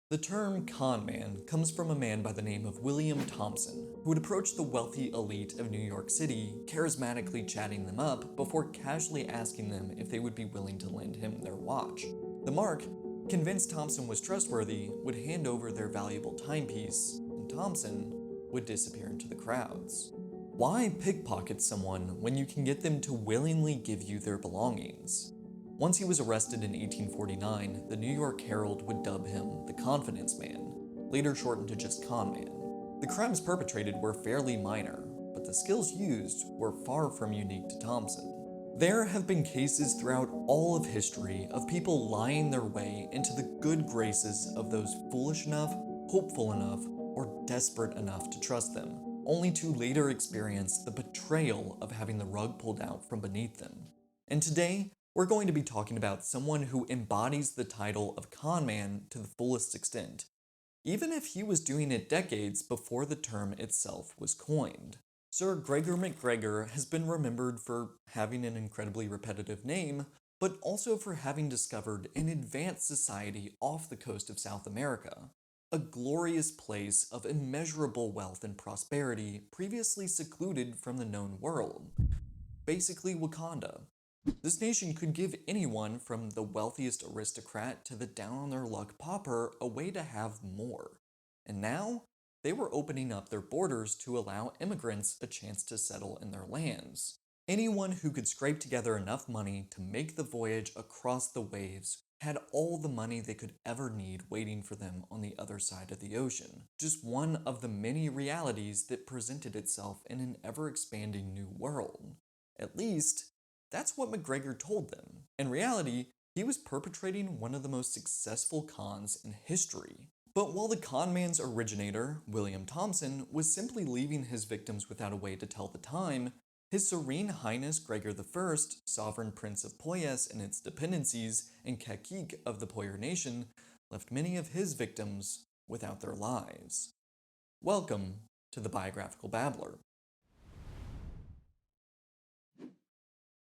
The term con man comes from a man by the name of William Thompson, who would approach the wealthy elite of New York City, charismatically chatting them up before casually asking them if they would be willing to lend him their watch. The mark, convinced Thompson was trustworthy, would hand over their valuable timepiece, and Thompson would disappear into the crowds. Why pickpocket someone when you can get them to willingly give you their belongings? Once he was arrested in 1849, the New York Herald would dub him the Confidence Man, later shortened to just Con Man. The crimes perpetrated were fairly minor, but the skills used were far from unique to Thompson. There have been cases throughout all of history of people lying their way into the good graces of those foolish enough, hopeful enough, or desperate enough to trust them, only to later experience the betrayal of having the rug pulled out from beneath them. And today, we're going to be talking about someone who embodies the title of con man to the fullest extent, even if he was doing it decades before the term itself was coined. Sir Gregor MacGregor has been remembered for having an incredibly repetitive name, but also for having discovered an advanced society off the coast of South America, a glorious place of immeasurable wealth and prosperity previously secluded from the known world. Basically Wakanda. This nation could give anyone from the wealthiest aristocrat to the down-on-their-luck pauper a way to have more. And now, they were opening up their borders to allow immigrants a chance to settle in their lands. Anyone who could scrape together enough money to make the voyage across the waves had all the money they could ever need waiting for them on the other side of the ocean. Just one of the many realities that presented itself in an ever-expanding new world. At least, that's what MacGregor told them. In reality, he was perpetrating one of the most successful cons in history. But while the con man's originator, William Thompson, was simply leaving his victims without a way to tell the time, His Serene Highness Gregor I, Sovereign Prince of Poyes and its dependencies, and Cacique of the Poyer Nation, left many of his victims without their lives. Welcome to the Biographical Babbler.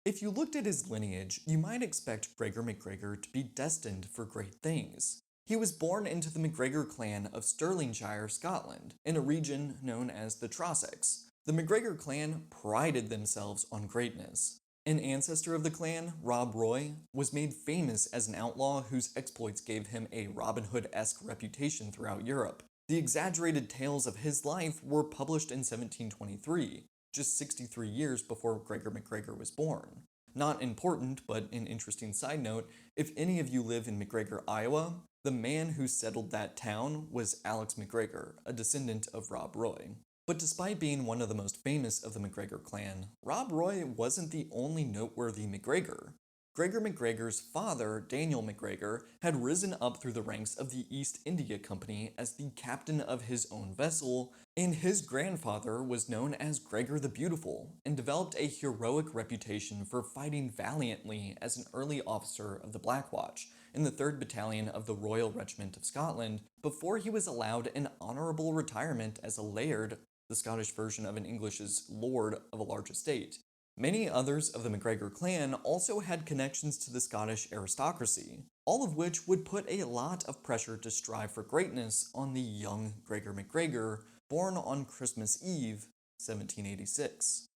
If you looked at his lineage, you might expect Gregor MacGregor to be destined for great things. He was born into the MacGregor clan of Stirlingshire, Scotland, in a region known as the Trossachs. The MacGregor clan prided themselves on greatness. An ancestor of the clan, Rob Roy, was made famous as an outlaw whose exploits gave him a Robin Hood-esque reputation throughout Europe. The exaggerated tales of his life were published in 1723. Just 63 years before Gregor MacGregor was born. Not important, but an interesting side note, if any of you live in MacGregor, Iowa, the man who settled that town was Alex MacGregor, a descendant of Rob Roy. But despite being one of the most famous of the MacGregor clan, Rob Roy wasn't the only noteworthy MacGregor. Gregor MacGregor's father, Daniel MacGregor, had risen up through the ranks of the East India Company as the captain of his own vessel, and his grandfather was known as Gregor the Beautiful, and developed a heroic reputation for fighting valiantly as an early officer of the Black Watch in the 3rd Battalion of the Royal Regiment of Scotland, before he was allowed an honourable retirement as a laird, the Scottish version of an English's lord of a large estate. Many others of the MacGregor clan also had connections to the Scottish aristocracy, all of which would put a lot of pressure to strive for greatness on the young Gregor MacGregor, born on Christmas Eve, 1786.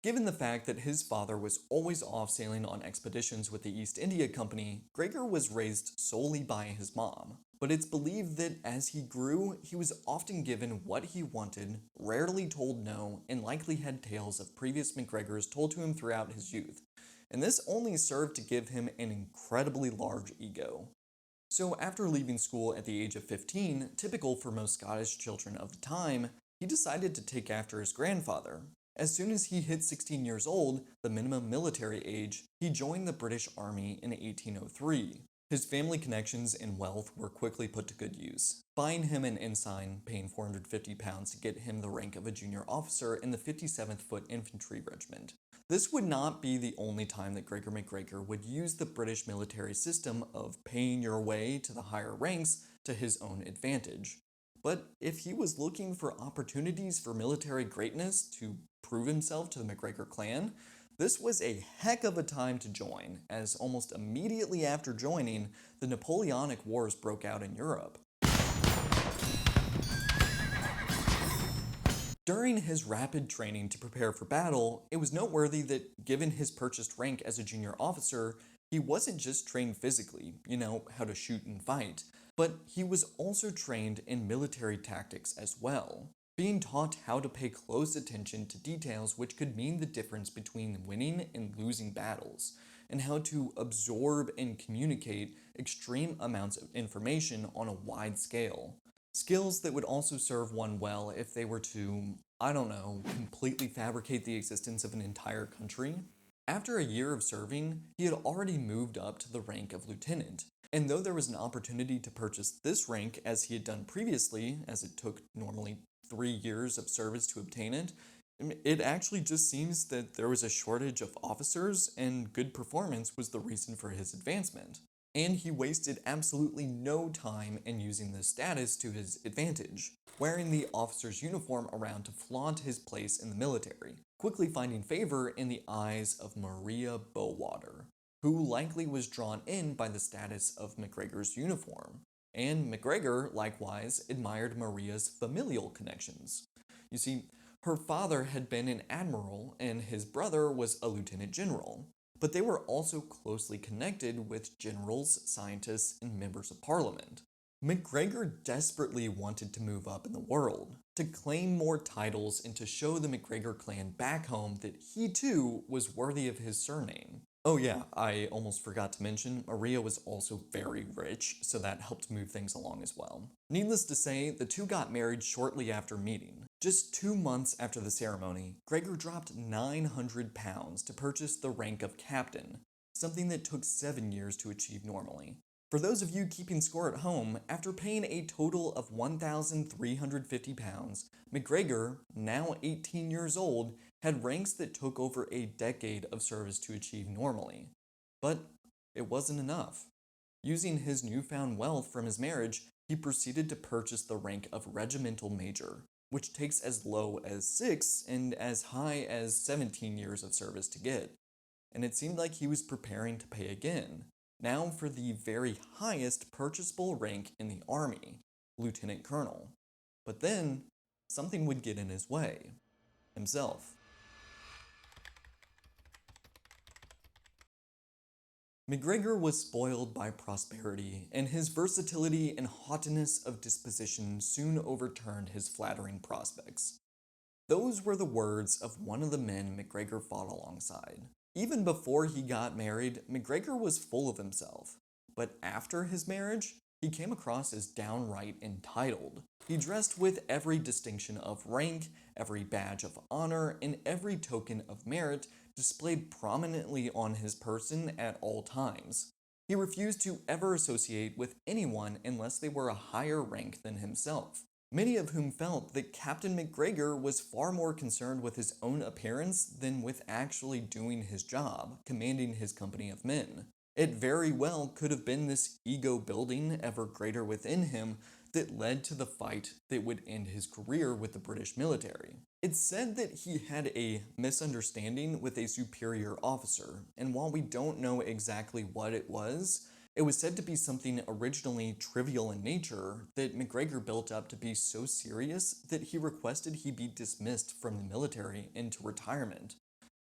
Given the fact that his father was always off sailing on expeditions with the East India Company, Gregor was raised solely by his mom. But it's believed that as he grew, he was often given what he wanted, rarely told no, and likely had tales of previous MacGregors told to him throughout his youth. And this only served to give him an incredibly large ego. So after leaving school at the age of 15, typical for most Scottish children of the time, he decided to take after his grandfather. As soon as he hit 16 years old, the minimum military age, he joined the British Army in 1803. His family connections and wealth were quickly put to good use, buying him an ensign, paying £450 to get him the rank of a junior officer in the 57th Foot Infantry Regiment. This would not be the only time that Gregor MacGregor would use the British military system of paying your way to the higher ranks to his own advantage. But if he was looking for opportunities for military greatness to prove himself to the MacGregor clan, this was a heck of a time to join, as almost immediately after joining, the Napoleonic Wars broke out in Europe. During his rapid training to prepare for battle, it was noteworthy that given his purchased rank as a junior officer, he wasn't just trained physically, how to shoot and fight, but he was also trained in military tactics as well, being taught how to pay close attention to details which could mean the difference between winning and losing battles, and how to absorb and communicate extreme amounts of information on a wide scale. Skills that would also serve one well if they were to, I don't know, completely fabricate the existence of an entire country. After a year of serving, he had already moved up to the rank of lieutenant, and though there was an opportunity to purchase this rank as he had done previously, as it took normally 3 years of service to obtain it, it actually just seems that there was a shortage of officers and good performance was the reason for his advancement. And he wasted absolutely no time in using this status to his advantage, wearing the officer's uniform around to flaunt his place in the military, quickly finding favor in the eyes of Maria Bowater, who likely was drawn in by the status of MacGregor's uniform. And MacGregor, likewise, admired Maria's familial connections. You see, her father had been an admiral and his brother was a lieutenant general, but they were also closely connected with generals, scientists, and members of parliament. MacGregor desperately wanted to move up in the world, to claim more titles and to show the MacGregor clan back home that he too was worthy of his surname. Oh yeah, I almost forgot to mention, Maria was also very rich, so that helped move things along as well. Needless to say, the two got married shortly after meeting. Just 2 months after the ceremony, Gregor dropped £900 to purchase the rank of captain, something that took 7 years to achieve normally. For those of you keeping score at home, after paying a total of £1,350, MacGregor, now 18 years old, had ranks that took over a decade of service to achieve normally. But it wasn't enough. Using his newfound wealth from his marriage, he proceeded to purchase the rank of regimental major, which takes as low as 6 and as high as 17 years of service to get. And it seemed like he was preparing to pay again, now for the very highest purchasable rank in the army, lieutenant colonel. But then, something would get in his way. Himself. MacGregor was spoiled by prosperity, and his versatility and haughtiness of disposition soon overturned his flattering prospects. Those were the words of one of the men MacGregor fought alongside. Even before he got married, MacGregor was full of himself. But after his marriage, he came across as downright entitled. He dressed with every distinction of rank, every badge of honor, and every token of merit displayed prominently on his person at all times. He refused to ever associate with anyone unless they were a higher rank than himself, many of whom felt that Captain MacGregor was far more concerned with his own appearance than with actually doing his job, commanding his company of men. It very well could have been this ego building ever greater within him that led to the fight that would end his career with the British military. It's said that he had a misunderstanding with a superior officer, and while we don't know exactly what it was said to be something originally trivial in nature that MacGregor built up to be so serious that he requested he be dismissed from the military into retirement.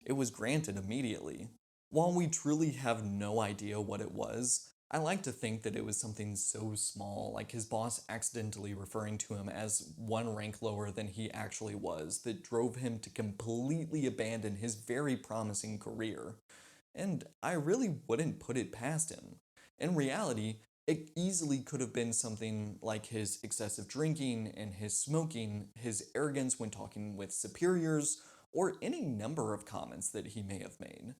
It was granted immediately. While we truly have no idea what it was, I like to think that it was something so small, like his boss accidentally referring to him as one rank lower than he actually was, that drove him to completely abandon his very promising career. And I really wouldn't put it past him. In reality, it easily could have been something like his excessive drinking and his smoking, his arrogance when talking with superiors, or any number of comments that he may have made.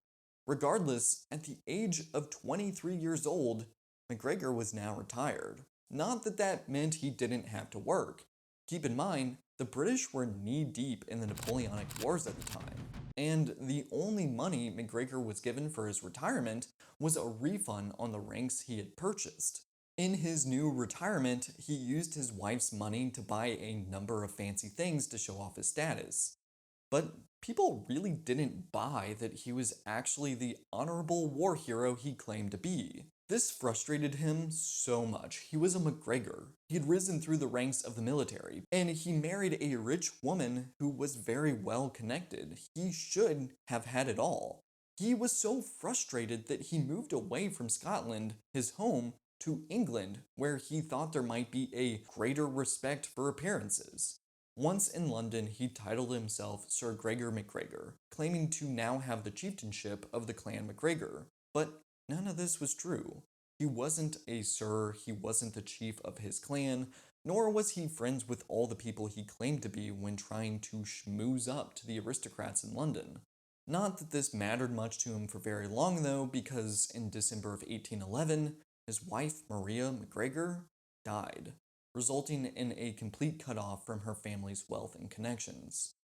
Regardless, at the age of 23 years old, MacGregor was now retired. Not that that meant he didn't have to work. Keep in mind, the British were knee-deep in the Napoleonic Wars at the time, and the only money MacGregor was given for his retirement was a refund on the ranks he had purchased. In his new retirement, he used his wife's money to buy a number of fancy things to show off his status. But people really didn't buy that he was actually the honorable war hero he claimed to be. This frustrated him so much. He was a MacGregor. He had risen through the ranks of the military, and he married a rich woman who was very well connected. He should have had it all. He was so frustrated that he moved away from Scotland, his home, to England, where he thought there might be a greater respect for appearances. Once in London, he titled himself Sir Gregor MacGregor, claiming to now have the chieftainship of the clan MacGregor. But none of this was true. He wasn't a sir, he wasn't the chief of his clan, nor was he friends with all the people he claimed to be when trying to schmooze up to the aristocrats in London. Not that this mattered much to him for very long, though, because in December of 1811, his wife, Maria MacGregor, died, resulting in a complete cutoff from her family's wealth and connections.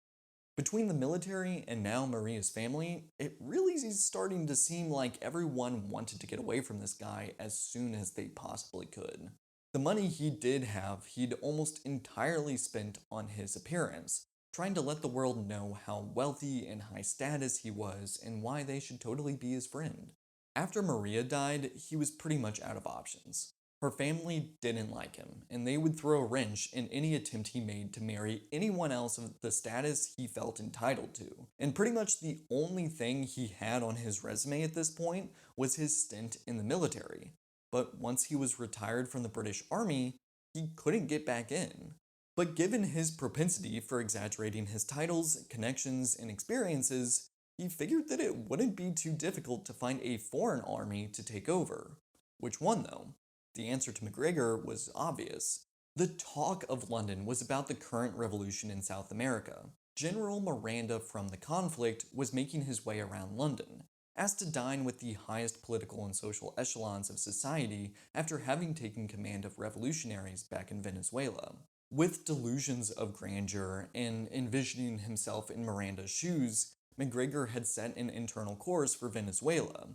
Between the military and now Maria's family, it really is starting to seem like everyone wanted to get away from this guy as soon as they possibly could. The money he did have, he'd almost entirely spent on his appearance, trying to let the world know how wealthy and high status he was and why they should totally be his friend. After Maria died, he was pretty much out of options. Her family didn't like him, and they would throw a wrench in any attempt he made to marry anyone else of the status he felt entitled to. And pretty much the only thing he had on his resume at this point was his stint in the military. But once he was retired from the British Army, he couldn't get back in. But given his propensity for exaggerating his titles, connections, and experiences, he figured that it wouldn't be too difficult to find a foreign army to take over. Which one, though? The answer to MacGregor was obvious. The talk of London was about the current revolution in South America. General Miranda from the conflict was making his way around London, asked to dine with the highest political and social echelons of society after having taken command of revolutionaries back in Venezuela. With delusions of grandeur and envisioning himself in Miranda's shoes, MacGregor had set an internal course for Venezuela.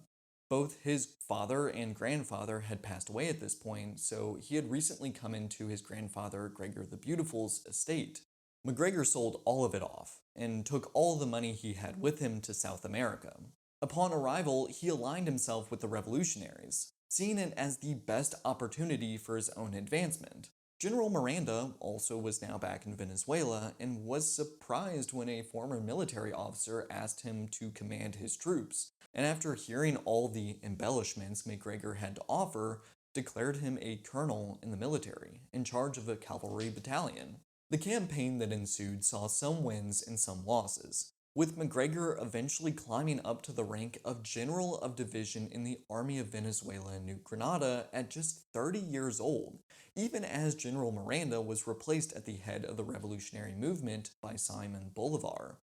Both his father and grandfather had passed away at this point, so he had recently come into his grandfather Gregor the Beautiful's estate. MacGregor sold all of it off and took all the money he had with him to South America. Upon arrival, he aligned himself with the revolutionaries, seeing it as the best opportunity for his own advancement. General Miranda also was now back in Venezuela and was surprised when a former military officer asked him to command his troops, and after hearing all the embellishments MacGregor had to offer, declared him a colonel in the military, in charge of a cavalry battalion. The campaign that ensued saw some wins and some losses, with MacGregor eventually climbing up to the rank of General of Division in the Army of Venezuela and New Granada at just 30 years old, even as General Miranda was replaced at the head of the revolutionary movement by Simon Bolivar.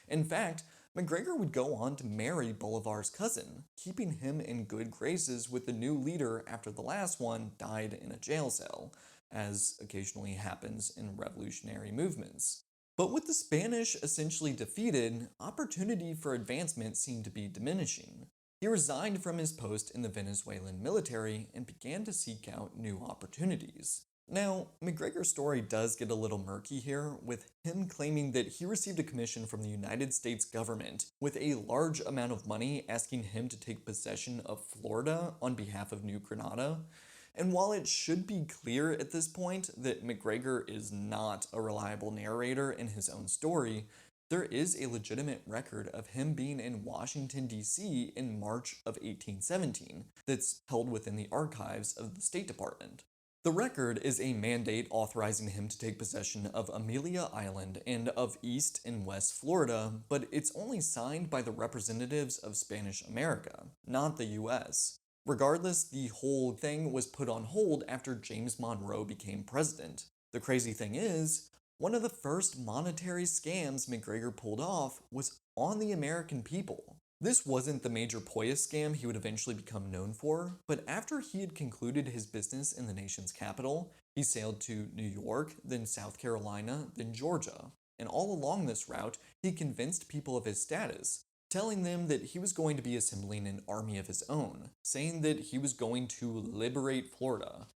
In fact, MacGregor would go on to marry Bolivar's cousin, keeping him in good graces with the new leader after the last one died in a jail cell, as occasionally happens in revolutionary movements. But with the Spanish essentially defeated, opportunity for advancement seemed to be diminishing. He resigned from his post in the Venezuelan military and began to seek out new opportunities. Now, MacGregor's story does get a little murky here, with him claiming that he received a commission from the United States government with a large amount of money asking him to take possession of Florida on behalf of New Granada. And while it should be clear at this point that MacGregor is not a reliable narrator in his own story, there is a legitimate record of him being in Washington, D.C. in March of 1817 that's held within the archives of the State Department. The record is a mandate authorizing him to take possession of Amelia Island and of East and West Florida, but it's only signed by the representatives of Spanish America, not the US. Regardless, the whole thing was put on hold after James Monroe became president. The crazy thing is, one of the first monetary scams MacGregor pulled off was on the American people. This wasn't the major Poya scam he would eventually become known for, but after he had concluded his business in the nation's capital, he sailed to New York, then South Carolina, then Georgia. And all along this route, he convinced people of his status, telling them that he was going to be assembling an army of his own, saying that he was going to liberate Florida.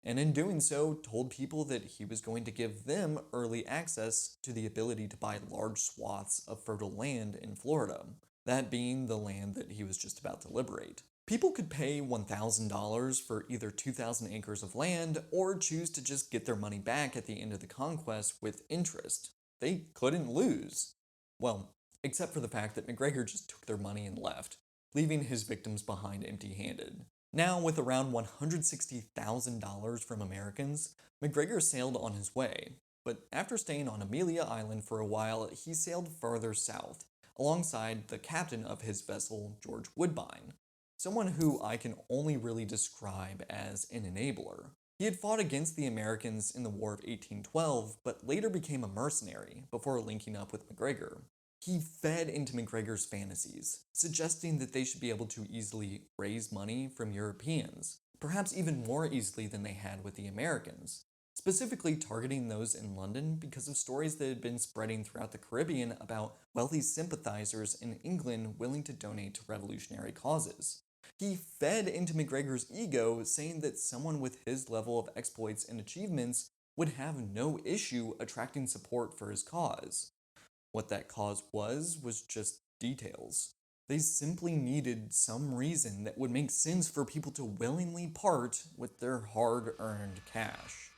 and in doing so, told people that he was going to give them early access to the ability to buy large swaths of fertile land in Florida, that being the land that he was just about to liberate. People could pay $1,000 for either 2,000 acres of land or choose to just get their money back at the end of the conquest with interest. They couldn't lose. Well, except for the fact that MacGregor just took their money and left, leaving his victims behind empty-handed. Now, with around $160,000 from Americans, MacGregor sailed on his way, but after staying on Amelia Island for a while, he sailed further south, alongside the captain of his vessel, George Woodbine, someone who I can only really describe as an enabler. He had fought against the Americans in the War of 1812, but later became a mercenary before linking up with MacGregor. He fed into MacGregor's fantasies, suggesting that they should be able to easily raise money from Europeans, perhaps even more easily than they had with the Americans, specifically targeting those in London because of stories that had been spreading throughout the Caribbean about wealthy sympathizers in England willing to donate to revolutionary causes. He fed into MacGregor's ego, saying that someone with his level of exploits and achievements would have no issue attracting support for his cause. What that cause was just details. They simply needed some reason that would make sense for people to willingly part with their hard-earned cash.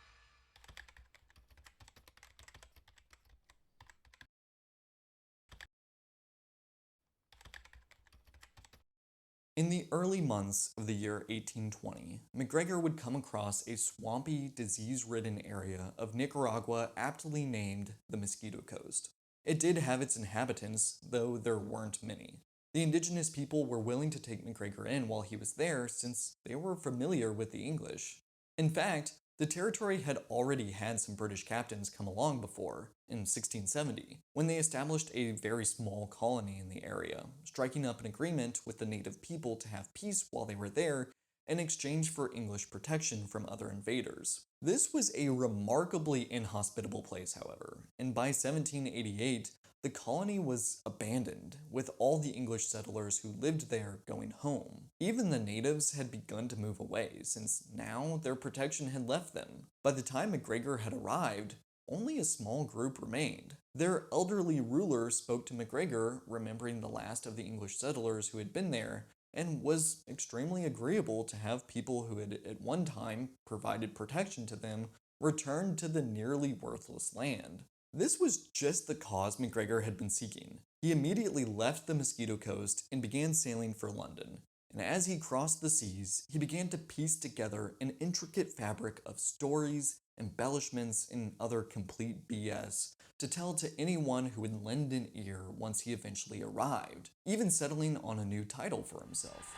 In the early months of the year 1820, MacGregor would come across a swampy, disease-ridden area of Nicaragua aptly named the Mosquito Coast. It did have its inhabitants, though there weren't many. The indigenous people were willing to take MacGregor in while he was there since they were familiar with the English. In fact, the territory had already had some British captains come along before, in 1670, when they established a very small colony in the area, striking up an agreement with the native people to have peace while they were there in exchange for English protection from other invaders. This was a remarkably inhospitable place, however, and by 1788, the colony was abandoned, with all the English settlers who lived there going home. Even the natives had begun to move away, since now their protection had left them. By the time MacGregor had arrived, only a small group remained. Their elderly ruler spoke to MacGregor, remembering the last of the English settlers who had been there, and was extremely agreeable to have people who had at one time provided protection to them return to the nearly worthless land. This was just the cause MacGregor had been seeking. He immediately left the Mosquito Coast and began sailing for London, and as he crossed the seas, he began to piece together an intricate fabric of stories, embellishments, and other complete BS to tell to anyone who would lend an ear once he eventually arrived, even settling on a new title for himself.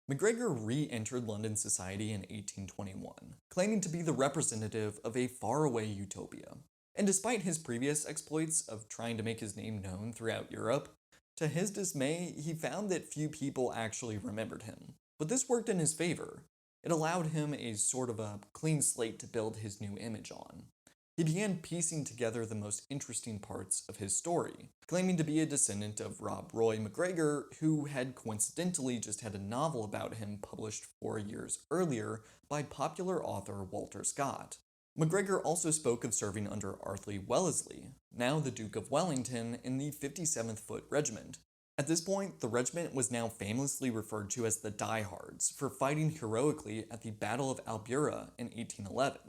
MacGregor re-entered London society in 1821, claiming to be the representative of a faraway utopia. And despite his previous exploits of trying to make his name known throughout Europe, to his dismay, he found that few people actually remembered him. But this worked in his favor. It allowed him a sort of a clean slate to build his new image on. He began piecing together the most interesting parts of his story, claiming to be a descendant of Rob Roy MacGregor, who had coincidentally just had a novel about him published 4 years earlier by popular author Walter Scott. MacGregor also spoke of serving under Arthur Wellesley, now the Duke of Wellington, in the 57th Foot Regiment. At this point, the regiment was now famously referred to as the Diehards for fighting heroically at the Battle of Albuera in 1811.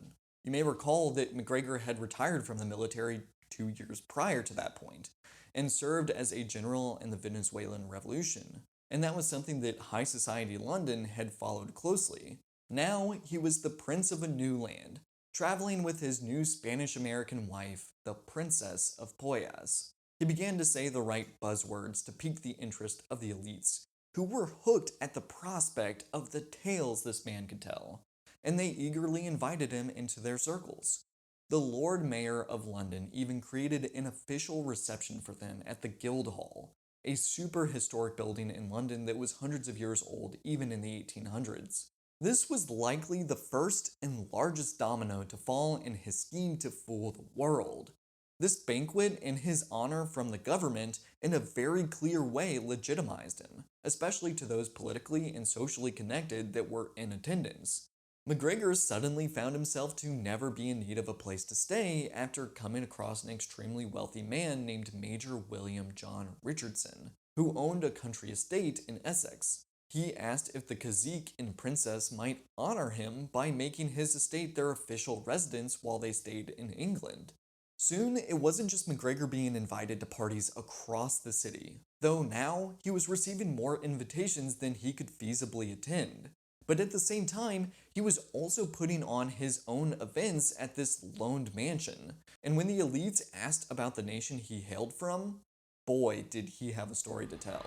You may recall that MacGregor had retired from the military 2 years prior to that point, and served as a general in the Venezuelan Revolution, and that was something that high society London had followed closely. Now he was the prince of a new land, traveling with his new Spanish-American wife, the Princess of Poyas. He began to say the right buzzwords to pique the interest of the elites, who were hooked at the prospect of the tales this man could tell, and they eagerly invited him into their circles. The Lord Mayor of London even created an official reception for them at the Guildhall, a super historic building in London that was hundreds of years old even in the 1800s. This was likely the first and largest domino to fall in his scheme to fool the world. This banquet in his honor from the government in a very clear way legitimized him, especially to those politically and socially connected that were in attendance. MacGregor suddenly found himself to never be in need of a place to stay after coming across an extremely wealthy man named Major William John Richardson, who owned a country estate in Essex. He asked if the cazique and princess might honor him by making his estate their official residence while they stayed in England. Soon, it wasn't just MacGregor being invited to parties across the city, though now he was receiving more invitations than he could feasibly attend. But at the same time, he was also putting on his own events at this loaned mansion, and when the elites asked about the nation he hailed from, boy, did he have a story to tell.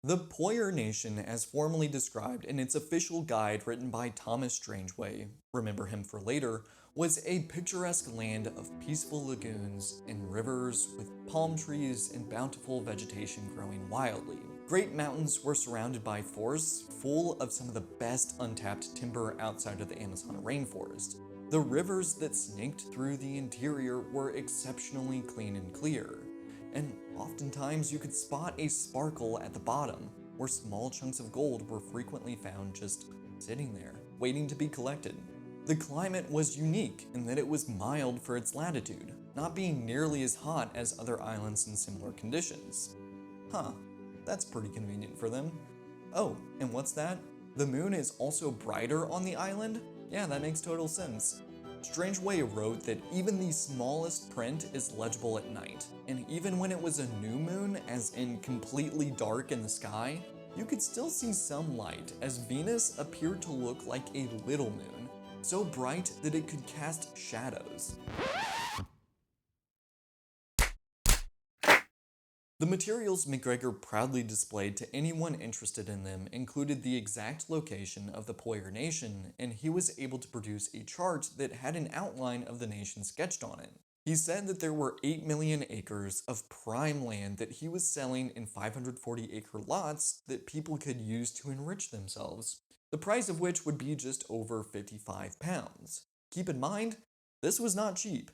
The Poyer Nation, as formally described in its official guide written by Thomas Strangeway, remember him for later, was a picturesque land of peaceful lagoons and rivers with palm trees and bountiful vegetation growing wildly. Great mountains were surrounded by forests full of some of the best untapped timber outside of the Amazon rainforest. The rivers that snaked through the interior were exceptionally clean and clear, and oftentimes you could spot a sparkle at the bottom, where small chunks of gold were frequently found just sitting there, waiting to be collected. The climate was unique in that it was mild for its latitude, not being nearly as hot as other islands in similar conditions. Huh, that's pretty convenient for them. Oh, and what's that? The moon is also brighter on the island? Yeah, that makes total sense. Strangeway wrote that even the smallest print is legible at night, and even when it was a new moon, as in completely dark in the sky, you could still see some light, as Venus appeared to look like a little moon, so bright that it could cast shadows. The materials MacGregor proudly displayed to anyone interested in them included the exact location of the Poyer Nation, and he was able to produce a chart that had an outline of the nation sketched on it. He said that there were 8 million acres of prime land that he was selling in 540-acre lots that people could use to enrich themselves, the price of which would be just over £55. Keep in mind, this was not cheap.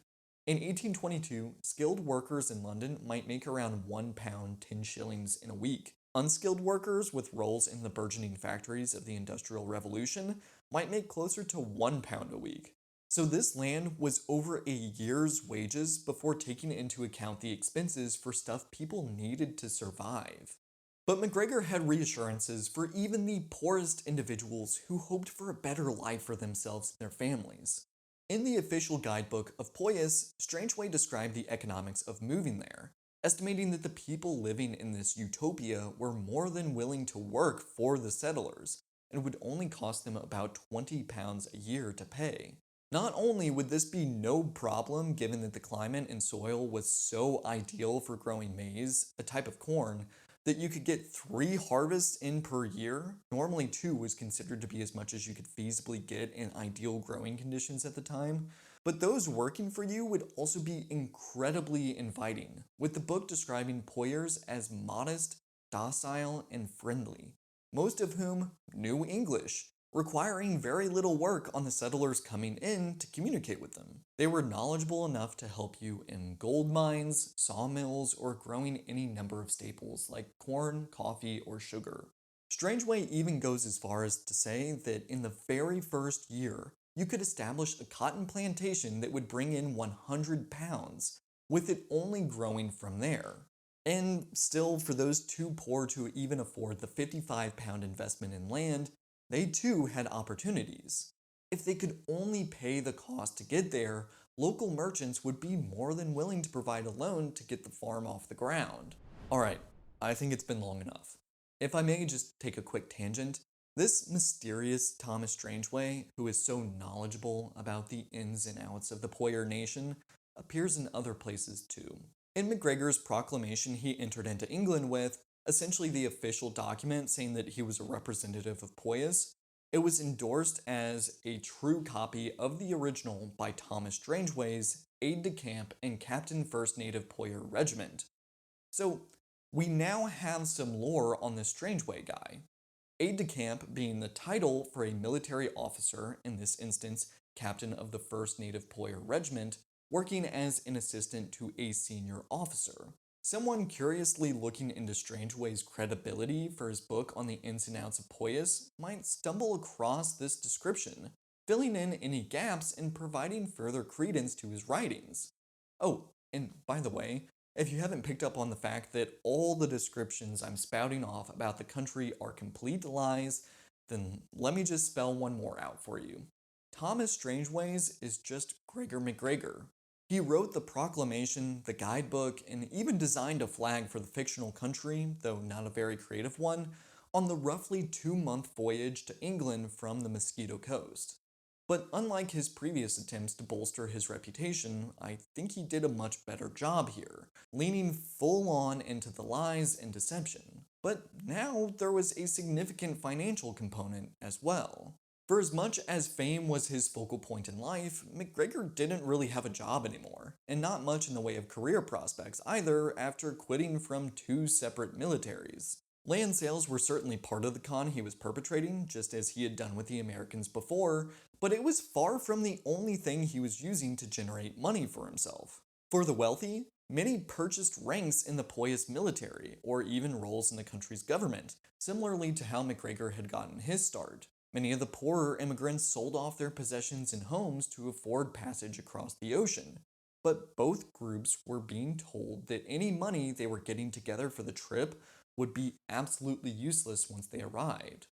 In 1822, skilled workers in London might make around £1 10 shillings in a week. Unskilled workers with roles in the burgeoning factories of the Industrial Revolution might make closer to £1 a week. So this land was over a year's wages before taking into account the expenses for stuff people needed to survive. But MacGregor had reassurances for even the poorest individuals who hoped for a better life for themselves and their families. In the official guidebook of Poyas, Strangeway described the economics of moving there, estimating that the people living in this utopia were more than willing to work for the settlers, and would only cost them about £20 a year to pay. Not only would this be no problem given that the climate and soil was so ideal for growing maize, a type of corn, that you could get 3 harvests in per year. Normally 2 was considered to be as much as you could feasibly get in ideal growing conditions at the time, but those working for you would also be incredibly inviting, with the book describing Poyers as modest, docile, and friendly, most of whom knew English, requiring very little work on the settlers coming in to communicate with them. They were knowledgeable enough to help you in gold mines, sawmills, or growing any number of staples like corn, coffee, or sugar. Strangeway even goes as far as to say that in the very first year, you could establish a cotton plantation that would bring in £100, with it only growing from there. And still, for those too poor to even afford the £55 investment in land, they too had opportunities. If they could only pay the cost to get there, local merchants would be more than willing to provide a loan to get the farm off the ground. Alright, I think it's been long enough. If I may just take a quick tangent, this mysterious Thomas Strangeway, who is so knowledgeable about the ins and outs of the Poyer Nation, appears in other places too. In MacGregor's proclamation he entered into England with, essentially the official document saying that he was a representative of Poyas, it was endorsed as a true copy of the original by Thomas Strangeway's aide-de-camp and Captain 1st Native Poyer Regiment. So, we now have some lore on this Strangeway guy. Aide-de-camp being the title for a military officer, in this instance, captain of the 1st Native Poyer Regiment, working as an assistant to a senior officer. Someone curiously looking into Strangeway's credibility for his book on the ins and outs of Poyas might stumble across this description, filling in any gaps and providing further credence to his writings. Oh, and by the way, if you haven't picked up on the fact that all the descriptions I'm spouting off about the country are complete lies, then let me just spell one more out for you. Thomas Strangeways is just Gregor MacGregor. He wrote the proclamation, the guidebook, and even designed a flag for the fictional country, though not a very creative one, on the roughly 2-month voyage to England from the Mosquito Coast. But unlike his previous attempts to bolster his reputation, I think he did a much better job here, leaning full on into the lies and deception. But now there was a significant financial component as well. For as much as fame was his focal point in life, MacGregor didn't really have a job anymore, and not much in the way of career prospects either after quitting from 2 separate militaries. Land sales were certainly part of the con he was perpetrating, just as he had done with the Americans before, but it was far from the only thing he was using to generate money for himself. For the wealthy, many purchased ranks in the Poyas military, or even roles in the country's government, similarly to how MacGregor had gotten his start. Many of the poorer immigrants sold off their possessions and homes to afford passage across the ocean. But both groups were being told that any money they were getting together for the trip would be absolutely useless once they arrived.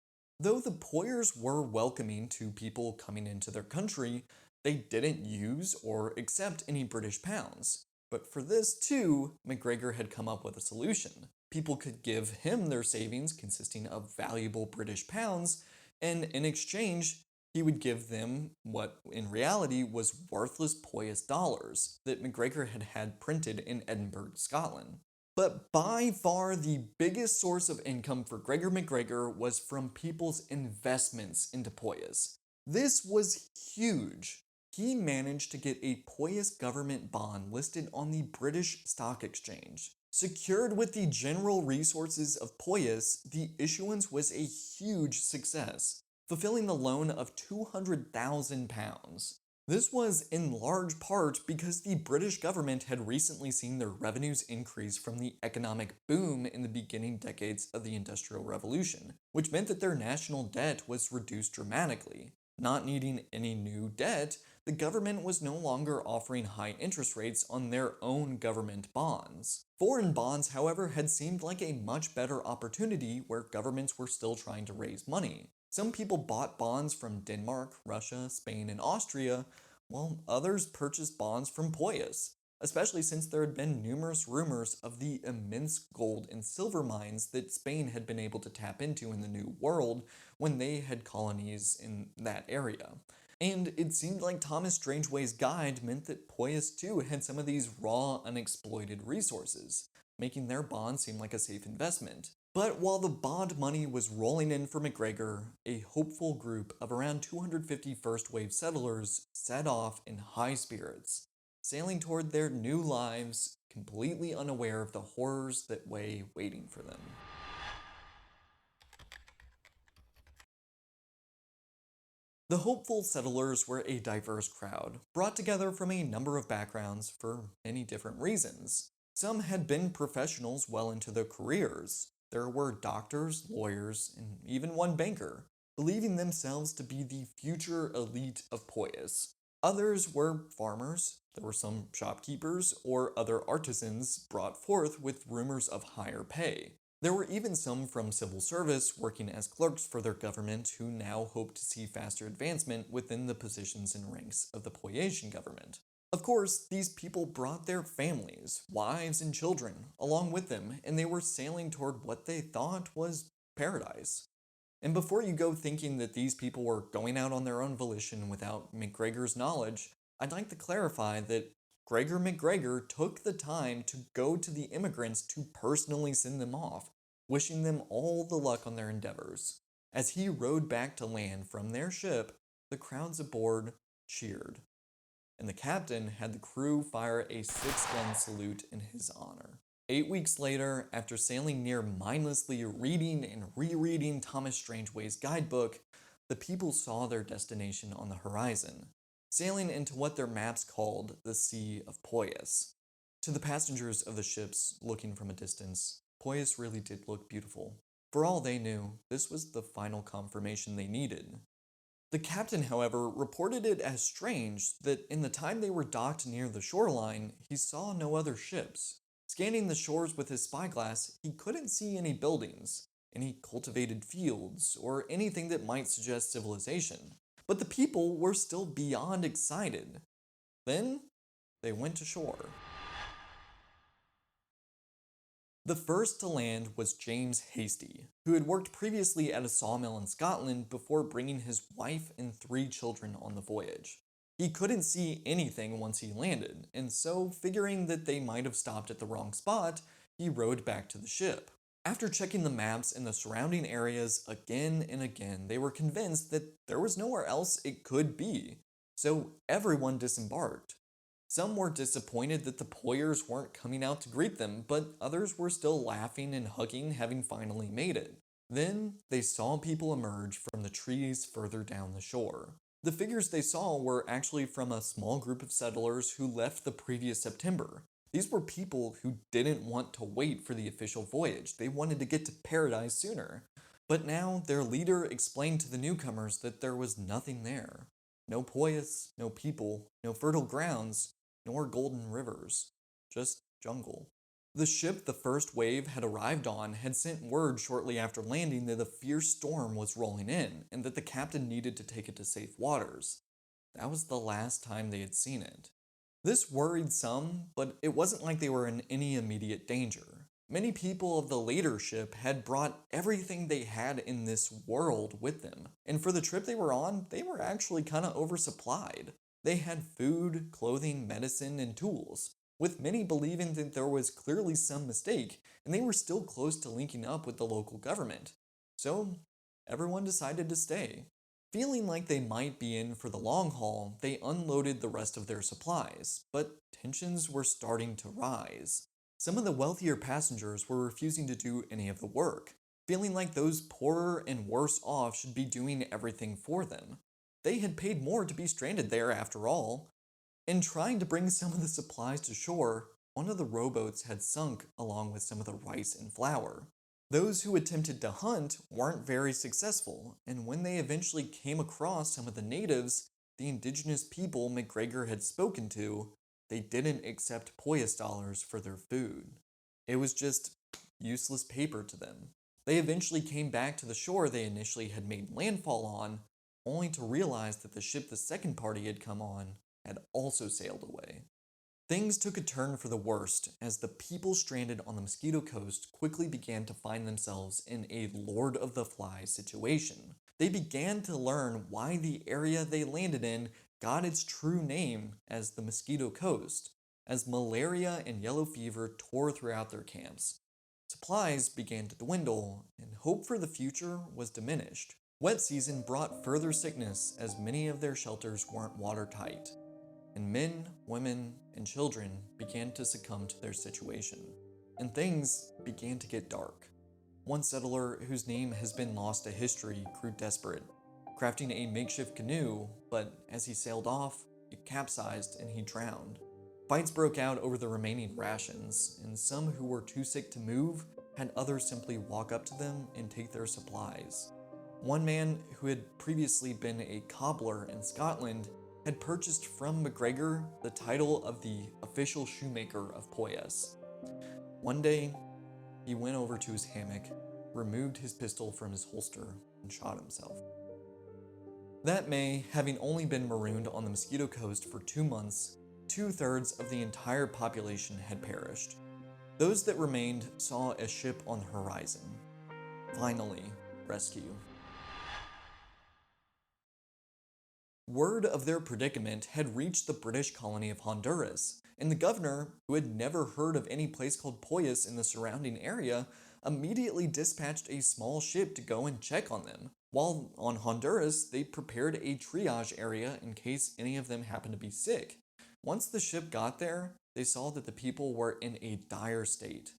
Though the Poyers were welcoming to people coming into their country, they didn't use or accept any British pounds. But for this too, MacGregor had come up with a solution. People could give him their savings consisting of valuable British pounds, and in exchange, he would give them what in reality was worthless Poyas dollars that MacGregor had had printed in Edinburgh, Scotland. But by far the biggest source of income for Gregor MacGregor was from people's investments into Poyas. This was huge. He managed to get a Poyas government bond listed on the British Stock Exchange. Secured with the general resources of Poyas, the issuance was a huge success, fulfilling the loan of £200,000. This was in large part because the British government had recently seen their revenues increase from the economic boom in the beginning decades of the Industrial Revolution, which meant that their national debt was reduced dramatically. Not needing any new debt, the government was no longer offering high interest rates on their own government bonds. Foreign bonds, however, had seemed like a much better opportunity where governments were still trying to raise money. Some people bought bonds from Denmark, Russia, Spain, and Austria, while others purchased bonds from Poyas, especially since there had been numerous rumors of the immense gold and silver mines that Spain had been able to tap into in the New World when they had colonies in that area. And it seemed like Thomas Strangeway's guide meant that Poyas too had some of these raw, unexploited resources, making their bond seem like a safe investment. But while the bond money was rolling in for MacGregor, a hopeful group of around 250 first-wave settlers set off in high spirits, sailing toward their new lives, completely unaware of the horrors that lay waiting for them. The hopeful settlers were a diverse crowd, brought together from a number of backgrounds for many different reasons. Some had been professionals well into their careers. There were doctors, lawyers, and even one banker, believing themselves to be the future elite of Poyas. Others were farmers, there were some shopkeepers, or other artisans brought forth with rumors of higher pay. There were even some from civil service working as clerks for their government who now hoped to see faster advancement within the positions and ranks of the Poyasian government. Of course, these people brought their families, wives, and children along with them, and they were sailing toward what they thought was paradise. And before you go thinking that these people were going out on their own volition without MacGregor's knowledge, I'd like to clarify that Gregor MacGregor took the time to go to the immigrants to personally send them off, wishing them all the luck on their endeavors. As he rowed back to land from their ship, the crowds aboard cheered, and the captain had the crew fire a 6-gun salute in his honor. 8 weeks later, after sailing near mindlessly reading and rereading Thomas Strangeway's guidebook, the people saw their destination on the horizon. sailing into what their maps called the Sea of Poyas. To the passengers of the ships looking from a distance, Poyas really did look beautiful. For all they knew, this was the final confirmation they needed. The captain, however, reported it as strange that in the time they were docked near the shoreline, he saw no other ships. Scanning the shores with his spyglass, he couldn't see any buildings, any cultivated fields, or anything that might suggest civilization. But the people were still beyond excited. Then, they went to shore. The first to land was James Hastie, who had worked previously at a sawmill in Scotland before bringing his wife and 3 children on the voyage. He couldn't see anything once he landed, and so, figuring that they might have stopped at the wrong spot, he rowed back to the ship. After checking the maps and the surrounding areas again and again, they were convinced that there was nowhere else it could be, so everyone disembarked. Some were disappointed that the Poyers weren't coming out to greet them, but others were still laughing and hugging, having finally made it. Then, they saw people emerge from the trees further down the shore. The figures they saw were actually from a small group of settlers who left the previous September. These were people who didn't want to wait for the official voyage. They wanted to get to paradise sooner. But now, their leader explained to the newcomers that there was nothing there. No Poyas, no people, no fertile grounds, nor golden rivers, just jungle. The ship the first wave had arrived on had sent word shortly after landing that a fierce storm was rolling in and that the captain needed to take it to safe waters. That was the last time they had seen it. This worried some, but it wasn't like they were in any immediate danger. Many people of the later ship had brought everything they had in this world with them, and for the trip they were on, they were actually kinda oversupplied. They had food, clothing, medicine, and tools, with many believing that there was clearly some mistake, and they were still close to linking up with the local government. So, everyone decided to stay. Feeling like they might be in for the long haul, they unloaded the rest of their supplies, but tensions were starting to rise. Some of the wealthier passengers were refusing to do any of the work, feeling like those poorer and worse off should be doing everything for them. They had paid more to be stranded there after all. In trying to bring some of the supplies to shore, one of the rowboats had sunk along with some of the rice and flour. Those who attempted to hunt weren't very successful, and when they eventually came across some of the natives, the indigenous people MacGregor had spoken to, they didn't accept Poyas dollars for their food. It was just useless paper to them. They eventually came back to the shore they initially had made landfall on, only to realize that the ship the second party had come on had also sailed away. Things took a turn for the worst as the people stranded on the Mosquito Coast quickly began to find themselves in a Lord of the Flies situation. They began to learn why the area they landed in got its true name as the Mosquito Coast, as malaria and yellow fever tore throughout their camps. Supplies began to dwindle, and hope for the future was diminished. Wet season brought further sickness as many of their shelters weren't watertight, and men, women, and children began to succumb to their situation, and things began to get dark. One settler, whose name has been lost to history, grew desperate, crafting a makeshift canoe, but as he sailed off, it capsized and he drowned. Fights broke out over the remaining rations, and some who were too sick to move had others simply walk up to them and take their supplies. One man, who had previously been a cobbler in Scotland, had purchased from MacGregor the title of the official shoemaker of Poyas. One day, he went over to his hammock, removed his pistol from his holster, and shot himself. That May, having only been marooned on the Mosquito Coast for 2 months, 2/3 of the entire population had perished. Those that remained saw a ship on the horizon. Finally, rescue. Word of their predicament had reached the British colony of Honduras, and the governor, who had never heard of any place called Poyas in the surrounding area, immediately dispatched a small ship to go and check on them. While on Honduras, they prepared a triage area in case any of them happened to be sick. Once the ship got there, they saw that the people were in a dire state,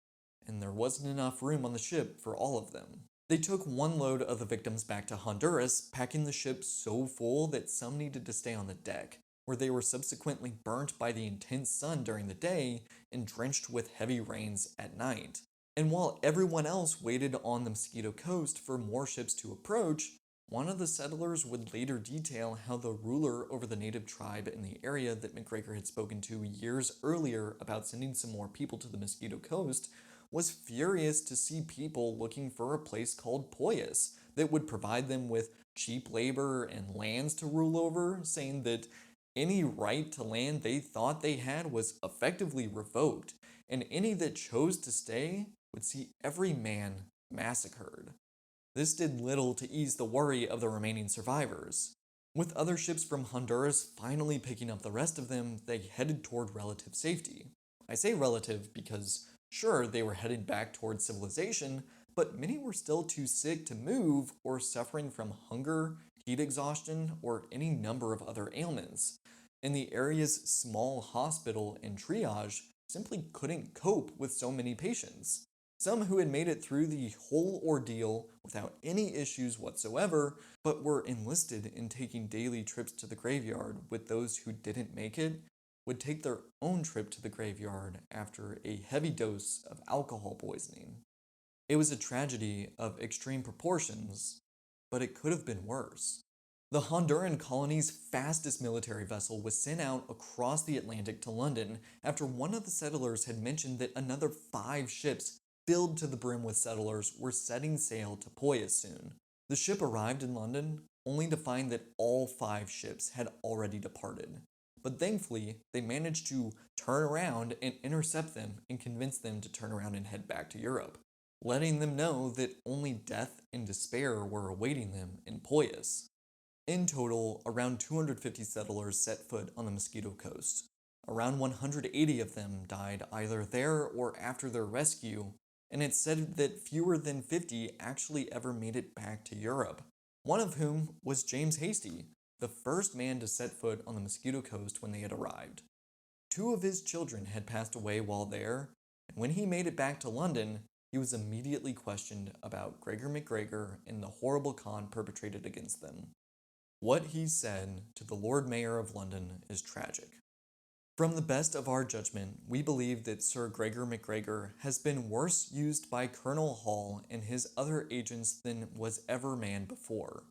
and there wasn't enough room on the ship for all of them. They took one load of the victims back to Honduras, packing the ship so full that some needed to stay on the deck. where they were subsequently burnt by the intense sun during the day and drenched with heavy rains at night. And while everyone else waited on the Mosquito Coast for more ships to approach, one of the settlers would later detail how the ruler over the native tribe in the area that MacGregor had spoken to years earlier about sending some more people to the Mosquito Coast was furious to see people looking for a place called Poyas that would provide them with cheap labor and lands to rule over, saying that any right to land they thought they had was effectively revoked, and any that chose to stay would see every man massacred. This did little to ease the worry of the remaining survivors. With other ships from Honduras finally picking up the rest of them, they headed toward relative safety. I say relative because, sure, they were headed back towards civilization, but many were still too sick to move or suffering from hunger, heat exhaustion, or any number of other ailments. And the area's small hospital and triage simply couldn't cope with so many patients. Some who had made it through the whole ordeal without any issues whatsoever, but were enlisted in taking daily trips to the graveyard with those who didn't make it, would take their own trip to the graveyard after a heavy dose of alcohol poisoning. It was a tragedy of extreme proportions, but it could have been worse. The Honduran colony's fastest military vessel was sent out across the Atlantic to London after one of the settlers had mentioned that another 5 ships filled to the brim with settlers were setting sail to Poyas soon. The ship arrived in London only to find that all 5 ships had already departed. But thankfully, they managed to turn around and intercept them and convince them to turn around and head back to Europe, letting them know that only death and despair were awaiting them in Poyas. In total, around 250 settlers set foot on the Mosquito Coast. Around 180 of them died either there or after their rescue, and it's said that fewer than 50 actually ever made it back to Europe, one of whom was James Hasty, the first man to set foot on the Mosquito Coast when they had arrived. 2 of his children had passed away while there, and when he made it back to London, he was immediately questioned about Gregor MacGregor and the horrible con perpetrated against them. What he said to the Lord Mayor of London is tragic. From the best of our judgment, we believe that Sir Gregor MacGregor has been worse used by Colonel Hall and his other agents than was ever man before,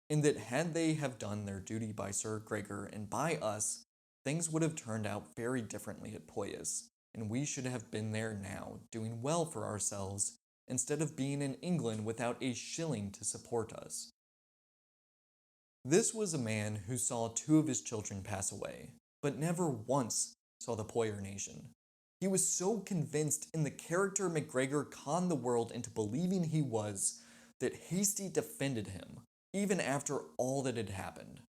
and that had they have done their duty by Sir Gregor and by us, things would have turned out very differently at Poyas, and we should have been there now, doing well for ourselves, instead of being in England without a shilling to support us. This was a man who saw 2 of his children pass away, but never once saw the Poyer nation. He was so convinced in the character MacGregor conned the world into believing he was that Hasty defended him, even after all that had happened.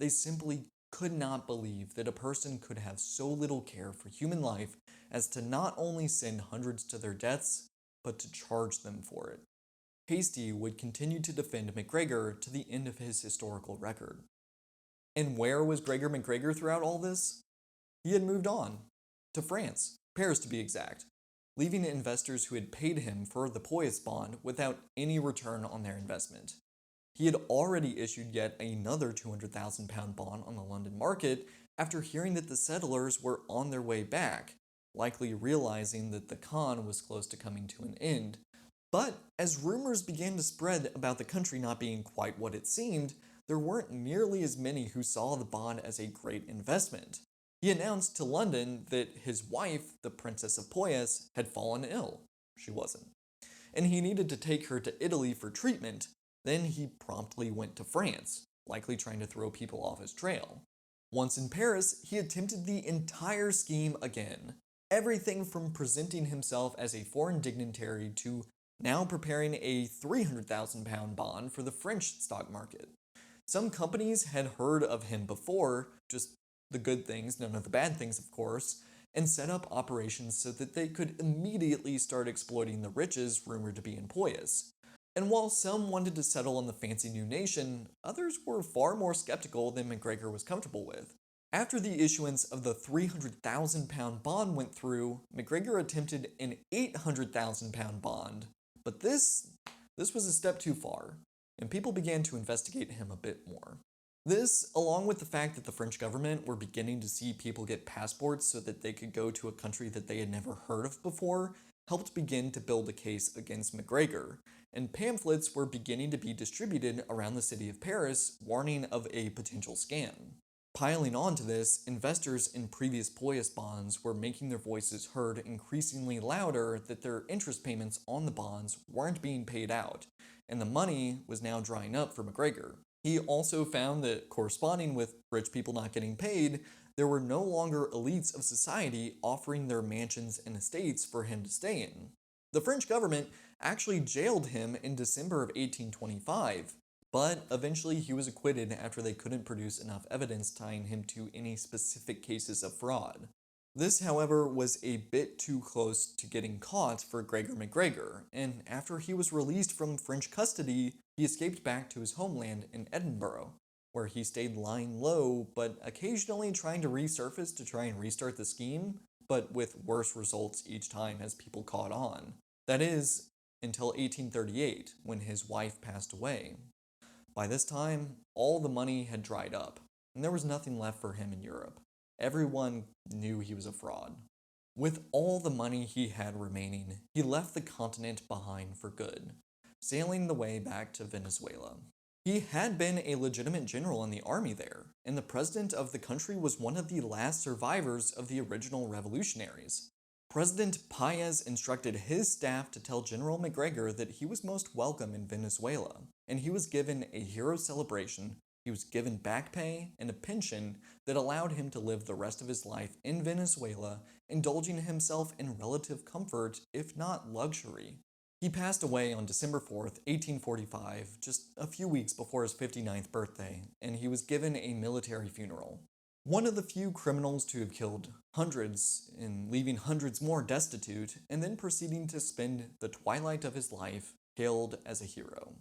They simply could not believe that a person could have so little care for human life as to not only send hundreds to their deaths, but to charge them for it. Hasty would continue to defend MacGregor to the end of his historical record. And where was Gregor MacGregor throughout all this? He had moved on, to France, Paris to be exact, leaving investors who had paid him for the Poyas bond without any return on their investment. He had already issued yet another £200,000 bond on the London market after hearing that the settlers were on their way back, likely realizing that the con was close to coming to an end. But as rumors began to spread about the country not being quite what it seemed, there weren't nearly as many who saw the bond as a great investment. He announced to London that his wife, the Princess of Poyas, had fallen ill. She wasn't. And he needed to take her to Italy for treatment. Then he promptly went to France, likely trying to throw people off his trail. Once in Paris, he attempted the entire scheme again. Everything from presenting himself as a foreign dignitary to now preparing a £300,000 bond for the French stock market. Some companies had heard of him before, just the good things, none of the bad things of course, and set up operations so that they could immediately start exploiting the riches rumored to be in Poyas. And while some wanted to settle on the fancy new nation, others were far more skeptical than MacGregor was comfortable with. After the issuance of the £300,000 bond went through, MacGregor attempted an £800,000 bond, but this was a step too far, and people began to investigate him a bit more. This, along with the fact that the French government were beginning to see people get passports so that they could go to a country that they had never heard of before, helped begin to build a case against MacGregor, and pamphlets were beginning to be distributed around the city of Paris warning of a potential scam. Piling on to this, investors in previous Poyas bonds were making their voices heard increasingly louder that their interest payments on the bonds weren't being paid out, and the money was now drying up for MacGregor. He also found that, corresponding with rich people not getting paid, there were no longer elites of society offering their mansions and estates for him to stay in. The French government actually jailed him in December of 1825, but eventually he was acquitted after they couldn't produce enough evidence tying him to any specific cases of fraud. This, however, was a bit too close to getting caught for Gregor MacGregor, and after he was released from French custody, he escaped back to his homeland in Edinburgh, where he stayed lying low, but occasionally trying to resurface to try and restart the scheme, but with worse results each time as people caught on. That is, until 1838, when his wife passed away. By this time, all the money had dried up, and there was nothing left for him in Europe. Everyone knew he was a fraud. With all the money he had remaining, he left the continent behind for good, sailing the way back to Venezuela. He had been a legitimate general in the army there, and the president of the country was one of the last survivors of the original revolutionaries. President Paez instructed his staff to tell General MacGregor that he was most welcome in Venezuela, and he was given a hero celebration. He was given back pay and a pension that allowed him to live the rest of his life in Venezuela, indulging himself in relative comfort, if not luxury. He passed away on December 4th, 1845, just a few weeks before his 59th birthday, and he was given a military funeral. One of the few criminals to have killed hundreds and leaving hundreds more destitute, and then proceeding to spend the twilight of his life hailed as a hero.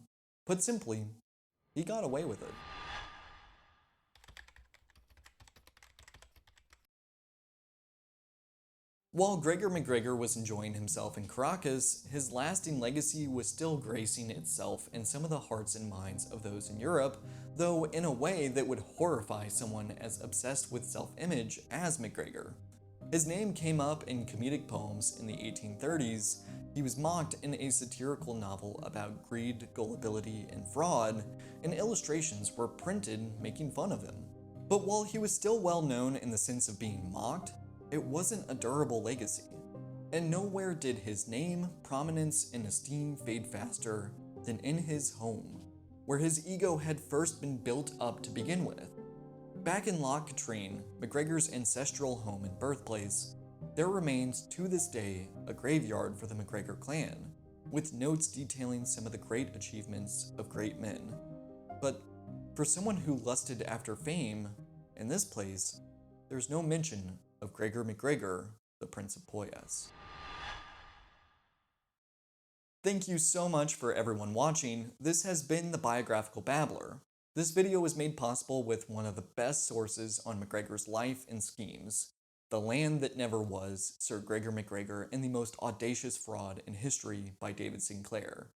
Put simply, he got away with it. While Gregor MacGregor was enjoying himself in Caracas, his lasting legacy was still gracing itself in some of the hearts and minds of those in Europe, though in a way that would horrify someone as obsessed with self-image as MacGregor. His name came up in comedic poems in the 1830s, he was mocked in a satirical novel about greed, gullibility, and fraud, and illustrations were printed making fun of him. But while he was still well known in the sense of being mocked, it wasn't a durable legacy. And nowhere did his name, prominence, and esteem fade faster than in his home, where his ego had first been built up to begin with. Back in Loch Katrine, MacGregor's ancestral home and birthplace, there remains to this day a graveyard for the MacGregor clan, with notes detailing some of the great achievements of great men. But for someone who lusted after fame, in this place, there's no mention of Gregor MacGregor, the Prince of Poyas. Thank you so much for everyone watching. This has been the Biographical Babbler. This video was made possible with one of the best sources on MacGregor's life and schemes, The Land That Never Was, Sir Gregor MacGregor and the Most Audacious Fraud in History by David Sinclair.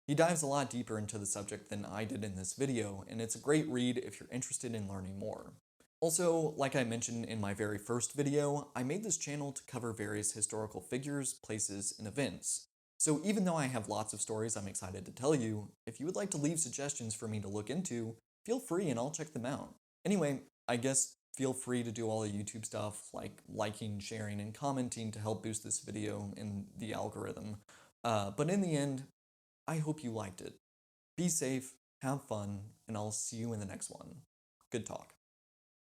He dives a lot deeper into the subject than I did in this video, and it's a great read if you're interested in learning more. Also, like I mentioned in my very first video, I made this channel to cover various historical figures, places, and events. So even though I have lots of stories I'm excited to tell you, if you would like to leave suggestions for me to look into, feel free and I'll check them out. Anyway, I guess feel free to do all the YouTube stuff like liking, sharing, and commenting to help boost this video in the algorithm. But in the end, I hope you liked it. Be safe, have fun, and I'll see you in the next one. Good talk.